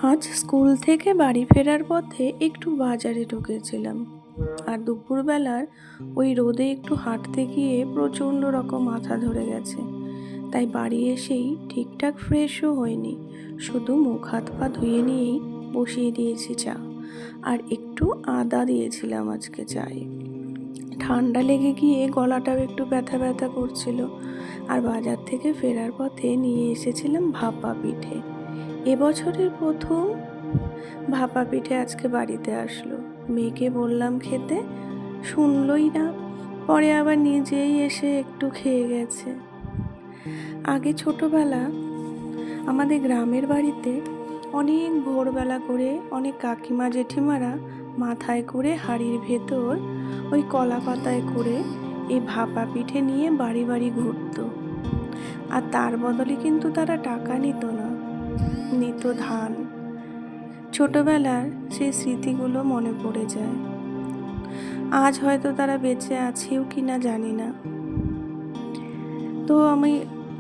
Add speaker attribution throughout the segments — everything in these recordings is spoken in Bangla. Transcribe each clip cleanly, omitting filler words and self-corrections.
Speaker 1: আজ স্কুল থেকে বাড়ি ফেরার পথে একটু বাজারে ঢুকেছিলাম, আর দুপুরবেলার ওই রোদে একটু হাঁটতে গিয়ে প্রচণ্ড রকম মাথা ধরে গেছে। তাই বাড়ি এসেই ঠিকঠাক ফ্রেশও হয়নি, শুধু মুখ হাত পা ধুয়ে নিয়েই বসিয়ে দিয়েছি চা, আর একটু আদা দিয়েছিলাম আজকে চায়ে। ঠান্ডা লেগে গিয়ে গলাটাও একটু ব্যথা ব্যথা করছিল। আর বাজার থেকে ফেরার পথে নিয়ে এসেছিলাম ভাপা পিঠে। এবছরের প্রথম ভাপা পিঠে আজকে বাড়িতে আসলো। মেয়েকে বললাম খেতে, শুনলই না, পরে আবার নিজেই এসে একটু খেয়ে গেছে। আগে ছোটবেলা আমাদের গ্রামের বাড়িতে অনেক ভোরবেলা করে অনেক কাকিমা জেঠিমারা মাথায় করে হাঁড়ির ভেতর ওই কলা পাতায় করে এই ভাপা পিঠে নিয়ে বাড়ি বাড়ি ঘুরতো। আর তার বদলে কিন্তু তারা টাকা নিত না, নিত ধান। ছোটবেলার সেই স্মৃতিগুলো মনে পড়ে যায়। আজ হয়তো তারা বেঁচে আছেও কি না জানি না। তো আমি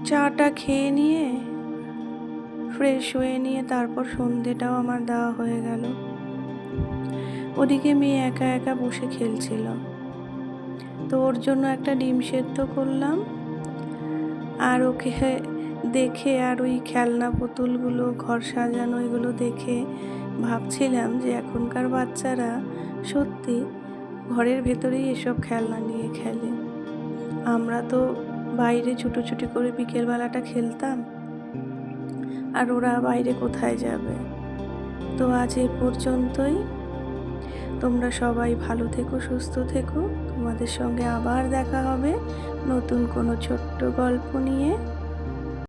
Speaker 1: চাটা খেয়ে নিয়ে ফ্রেশ হয়ে নিয়ে তারপর সন্ধেটাও আমার দেওয়া হয়ে গেল। ওদিকে মেয়ে একা একা বসে খেলছিল, তো ওর জন্য একটা ডিম সেদ্ধ করলাম। আর ওকে দেখে আর ওই খেলনা পুতুলগুলো, ঘর সাজানো, এগুলো দেখে ভাবছিলাম যে এখনকার বাচ্চারা সত্যি ঘরের ভেতরেই এসব খেলনা নিয়ে খেলে। আমরা তো বাইরে ছুটোছুটি করে বিকেলবেলাটা খেলতাম, আর ওরা বাইরে কোথায় যাবে। তো আজ এ পর্যন্তই। তোমরা সবাই ভালো থেকো, সুস্থ থেকো। তোমাদের সঙ্গে আবার দেখা হবে নতুন কোনো ছোট্ট গল্প নিয়ে।